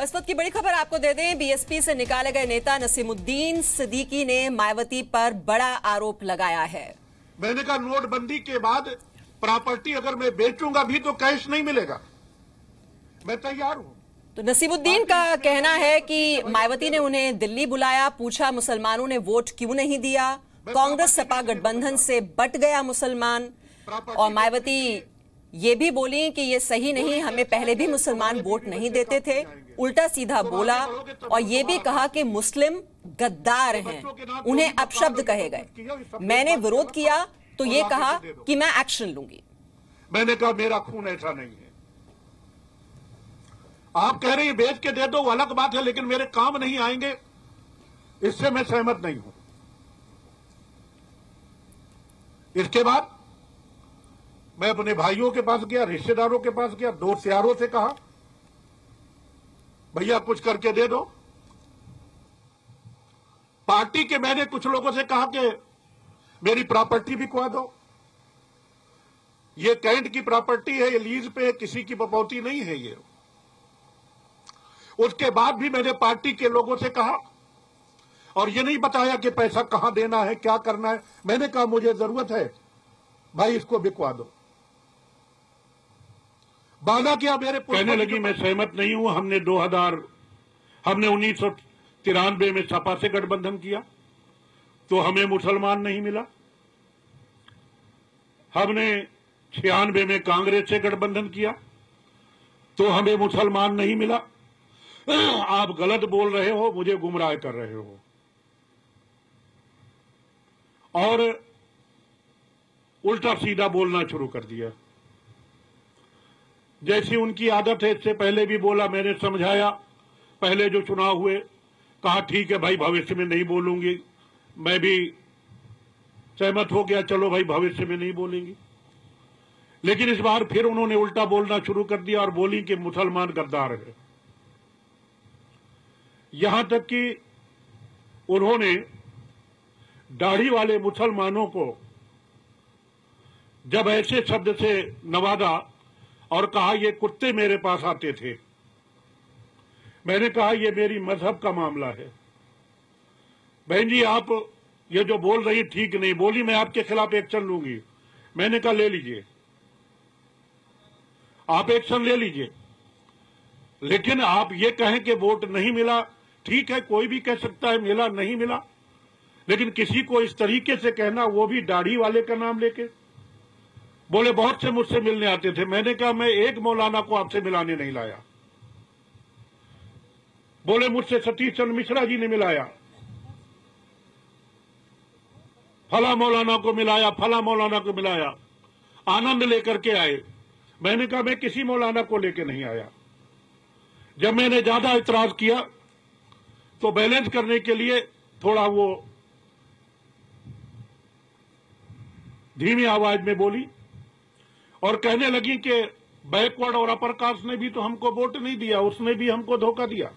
और इस वक्त की बड़ी खबर आपको दे दें, बीएसपी से निकाले गए नेता नसीमुद्दीन सिद्दीकी ने मायावती पर बड़ा आरोप लगाया है। मैंने कहा नोटबंदी के बाद प्रॉपर्टी अगर मैं बेचूंगा भी तो कैश नहीं मिलेगा, मैं तैयार हूं। तो नसीमुद्दीन का कहना है कि मायावती ने उन्हें दिल्ली बुलाया, पूछा मुसलमानों ने वोट क्यों नहीं दिया, कांग्रेस सपा गठबंधन से बट गया मुसलमान। और मायावती ये भी बोली कि ये सही नहीं, हमें पहले भी मुसलमान वोट नहीं देते थे, उल्टा सीधा बोला। और ये भी कहा कि मुस्लिम गद्दार हैं, उन्हें अपशब्द कहे गए। मैंने विरोध किया तो ये कहा कि मैं एक्शन लूंगी। मैंने कहा मेरा खून ऐसा नहीं है। आप कह रहे हैं बेच के दे दो, वो अलग बात है, लेकिन मेरे काम नहीं आएंगे, इससे मैं सहमत नहीं हूं। इसके बाद मैं अपने भाइयों के पास गया, रिश्तेदारों के पास गया, दोस्त यारों से कहा भैया कुछ करके दे दो। पार्टी के मैंने कुछ लोगों से कहा कि मेरी प्रॉपर्टी बिकवा दो। ये कैंट की प्रॉपर्टी है, ये लीज पे है, किसी की बपौती नहीं है ये। उसके बाद भी मैंने पार्टी के लोगों से कहा, और ये नहीं बताया कि पैसा कहां देना है, क्या करना है। मैंने कहा मुझे जरूरत है भाई, इसको बिकवा दो। बाना किया, मेरे कहने लगी मैं सहमत नहीं हूं। हमने 1993 में सपा से गठबंधन किया तो हमें मुसलमान नहीं मिला। हमने 96 में कांग्रेस से गठबंधन किया तो हमें मुसलमान नहीं मिला। आप गलत बोल रहे हो, मुझे गुमराह कर रहे हो। और उल्टा सीधा बोलना शुरू कर दिया, जैसी उनकी आदत है। इससे पहले भी बोला, मैंने समझाया, पहले जो चुनाव हुए कहा ठीक है भाई भविष्य में नहीं बोलूंगी। मैं भी सहमत हो गया, चलो भाई भविष्य में नहीं बोलेंगी। लेकिन इस बार फिर उन्होंने उल्टा बोलना शुरू कर दिया और बोली कि मुसलमान गद्दार है। यहां तक कि उन्होंने दाढ़ी वाले मुसलमानों को जब ऐसे शब्द से नवाजा और कहा ये कुत्ते मेरे पास आते थे। मैंने कहा ये मेरी मजहब का मामला है। बहन जी आप ये जो बोल रही ठीक नहीं। बोली मैं आपके खिलाफ एक्शन लूंगी। मैंने कहा ले लीजिए, आप एक्शन ले लीजिए, लेकिन आप ये कहें कि वोट नहीं मिला, ठीक है, कोई भी कह सकता है मिला नहीं मिला, लेकिन किसी को इस तरीके से कहना, वो भी दाढ़ी वाले का नाम लेके। बोले बहुत से मुझसे मिलने आते थे। मैंने कहा मैं एक मौलाना को आपसे मिलाने नहीं लाया। बोले मुझसे सतीश चंद्र मिश्रा जी ने मिलाया, फला मौलाना को मिलाया, फला मौलाना को मिलाया, आनंद लेकर के आए। मैंने कहा मैं किसी मौलाना को लेकर नहीं आया। जब मैंने ज्यादा इतराज किया तो बैलेंस करने के लिए थोड़ा वो धीमी आवाज में बोली और कहने लगी कि बैकवर्ड और अपर कास्ट ने भी तो हमको वोट नहीं दिया, उसने भी हमको धोखा दिया।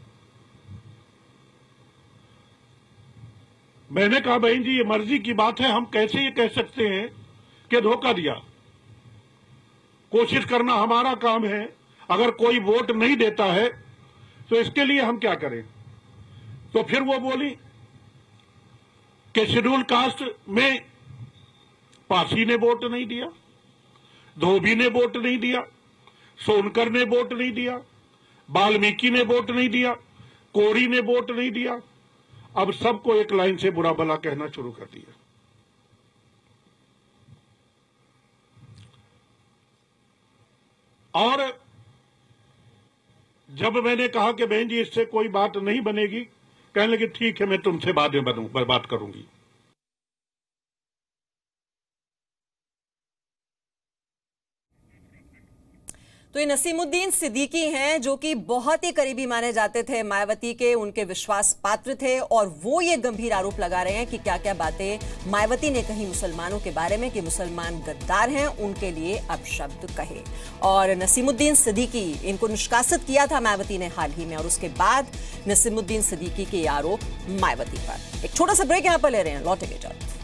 मैंने कहा बहन जी ये मर्जी की बात है, हम कैसे ये कह सकते हैं कि धोखा दिया। कोशिश करना हमारा काम है। अगर कोई वोट नहीं देता है तो इसके लिए हम क्या करें। तो फिर वो बोली कि शेड्यूल कास्ट में पासी ने वोट नहीं दिया, धोबी ने वोट नहीं दिया, सोनकर ने वोट नहीं दिया, वाल्मीकि ने वोट नहीं दिया, कोरी ने वोट नहीं दिया। अब सबको एक लाइन से बुरा भला कहना शुरू कर दिया। और जब मैंने कहा कि बहन जी इससे कोई बात नहीं बनेगी, कहने लगे ठीक है मैं तुमसे बाद में बात करूंगी। तो ये नसीमुद्दीन सिद्दीकी हैं जो कि बहुत ही करीबी माने जाते थे मायावती के, उनके विश्वास पात्र थे। और वो ये गंभीर आरोप लगा रहे हैं कि क्या क्या बातें मायावती ने कही मुसलमानों के बारे में, कि मुसलमान गद्दार हैं, उनके लिए अपशब्द कहे। और नसीमुद्दीन सिद्दीकी, इनको निष्कासित किया था मायावती ने हाल ही में, और उसके बाद नसीमुद्दीन सिद्दीकी के आरोप मायावती पर। एक छोटा सा ब्रेक यहां पर ले रहे हैं, लौटेंगे जल्द।